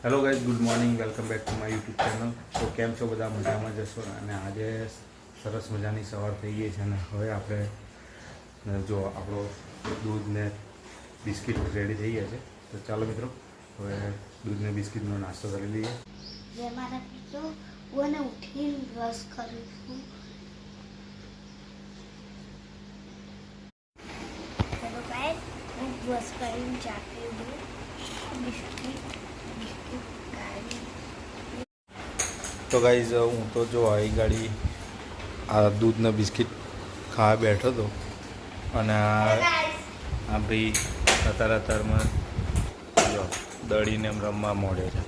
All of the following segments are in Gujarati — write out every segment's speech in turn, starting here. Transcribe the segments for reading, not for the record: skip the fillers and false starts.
Hello guys, good morning, welcome back to my YouTube channel. તો કેમ છો બધા? મજામાં જશો. અને આજે સરસ મજાની સવાર થઈ ગઈ છે અને હવે આપણે જો આપણો દૂધ ને બિસ્કિટ રેડી થઈ ગયા છે. તો ચાલો મિત્રો, હવે દૂધ ને બિસ્કિટનો નાસ્તો કરી લઈએ. જે મારા મિત્રો હું ઉઠીને બ્રશ કરું છું. ચલો ગાઈસ, હું બ્રશ કરીને ચા પીવું. બિસ્કિટ ગાડી. તો ગાઈઝ, હું તો જો આવી ગાડી આ દૂધના બિસ્કિટ ખાવા બેઠો હતો અને આ ભાઈ અત્યારમાં જો દળીને એમ રમવા મોડ્યો છે.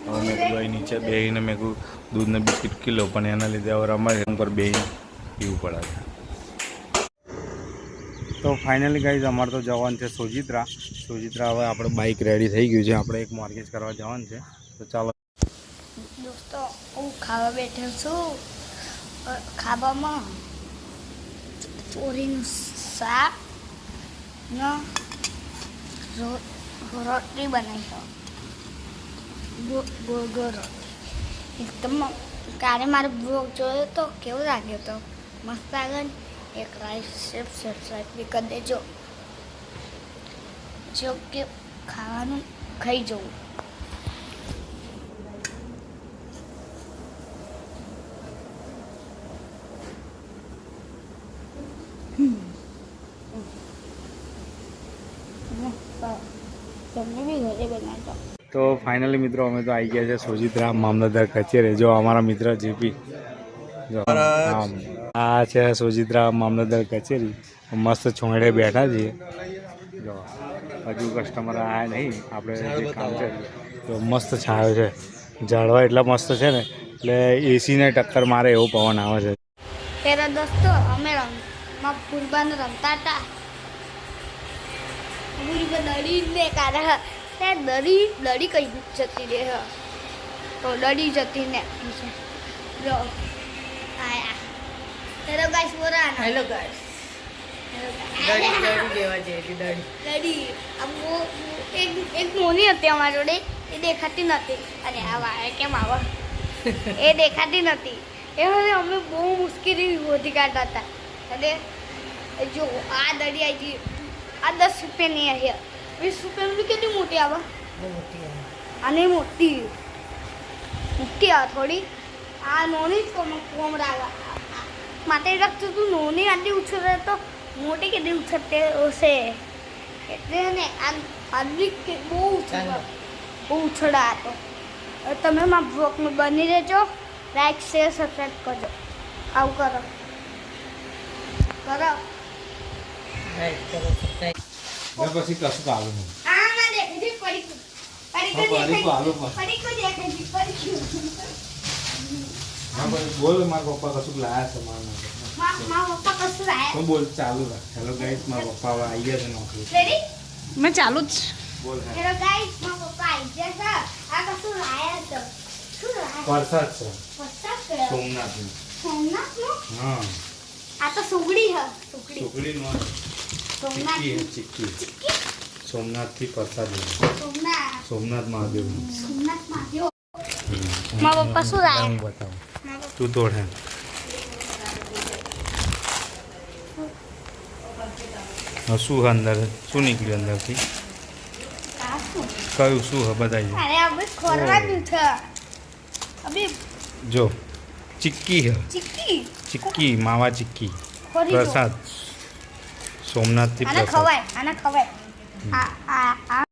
હવે મેં કીધું અહીં નીચે બેસીને મેં કહું દૂધને બિસ્કિટ કિલો, પણ એના લીધે હવે રમાય ઉપર બેસી પીવું પડે છે. તો ફાઇનલી ગાઈઝ, અમારે તો જવાનું છે સોજિત્રા. હવે આપણે બાઇક રેડી થઈ ગયું છે, આપણે એક મોર્ગેજ કરવા જવાનું છે. તો ચાલો દોસ્તો, હું ખાવા બેઠો છું. ખાવામાં ચોરીનું શાક ને રોટલી બનાવી છે. ગોળ રોટલી એકદમ. કાલે મારો બ્લોગ જોયો તો કેવો લાગ્યો તો? મસ્ત લાગે ને? એક લાઈક સબસ્ક્રાઈબ બી કરી દેજો. જો કે ખાવાનું ખાઈ જવું. તો ફાઇનલી મિત્રો, અમે તો આવી ગયા છે સોજિત્રા મામલતદાર કચેરી. જો અમારા મિત્ર જેપી, જો આ છે સોજિત્રા મામલતદાર કચેરી. મસ્ત છોંગડે બેઠા છીએ. જો હજુ કસ્ટમર આવ્યા નહીં. આપણે જે કામ છે તો મસ્ત છાયો છે. ઝાડવા એટલા મસ્ત છે ને, એટલે એસીને ટક્કર મારે એવો પવન આવે છે. પેલા દોસ્તો, અમે ફૂલબાન રમતા હતા. દડી ને કાઢે દડી કઈ જતી રહે, તો દડી જતી ને જો આયા. હેલો ગાઈસ, બોરા. Hello guys. દડી દેવા જેવી દડી. એક મોની હતી અમારી જોડે, એ દેખાતી નથી. અને આ વાય કેમ આવે એ દેખાતી નથી. એ હવે અમે બહુ મુશ્કેલી શોધી કાઢતા હતા. અને જો આ દડી આવી ગઈ. આ 10 રૂપિયાની આવી. 20 રૂપિયાની કેટલી મોટી આવે? આને મોટી આવે થોડી. આ નોની જ કોમ રાગા માટે રખતું તું. નોની આટલી ઉછળે તો મોટી કેટલી ઉછળતે હશે. એટલે ને આટલી બહુ ઉછળા હતો. તમે મારા બ્લોગમાં બની રહેજો. લાઈક, શેર, સબસ્ક્રાઈબ કરજો. આવું કરો. પછી કશું કાલું નહીં. બોલ, મારા પપ્પા કશું લાયા છે મારા. બોલ, ચાલુ રાખ. હેલો ગાઈસ, મારા પપ્પા હવે આવી ગયા છે નોકરી. મેં ચાલુ જ. બોલ. હેલો ગાઈસ, મારા પપ્પા આવી ગયા છે. આ કશું લાયા છે. શું લાયા? વરસાદ છે વરસાદ છે. સોમનાથની. સોમનાથનું? હા, આ તો સુગડી છે. સુગડી. સુગડીનો સોમનાથ. ચીક્કી. સોમનાથથી પ્રસાદ સોમનાથ. સોમનાથ મહાદેવ. સોમનાથ મહાદેવ. મારા પપ્પા શું લાયા? હું બતાવું. તું તોડ હે. શું છે અંદર? શું નીકળ્યું અંદરથી? આ શું? કયું શું છે બતાવી. અરે હવે ખોરવાનું છે. હવે જો ચીક્કી છે. ચીક્કી, માવા ચીક્કી. ખોરી જો. પ્રસાદ સોમનાથથી આને પ્રસાદ. ખવાય. આ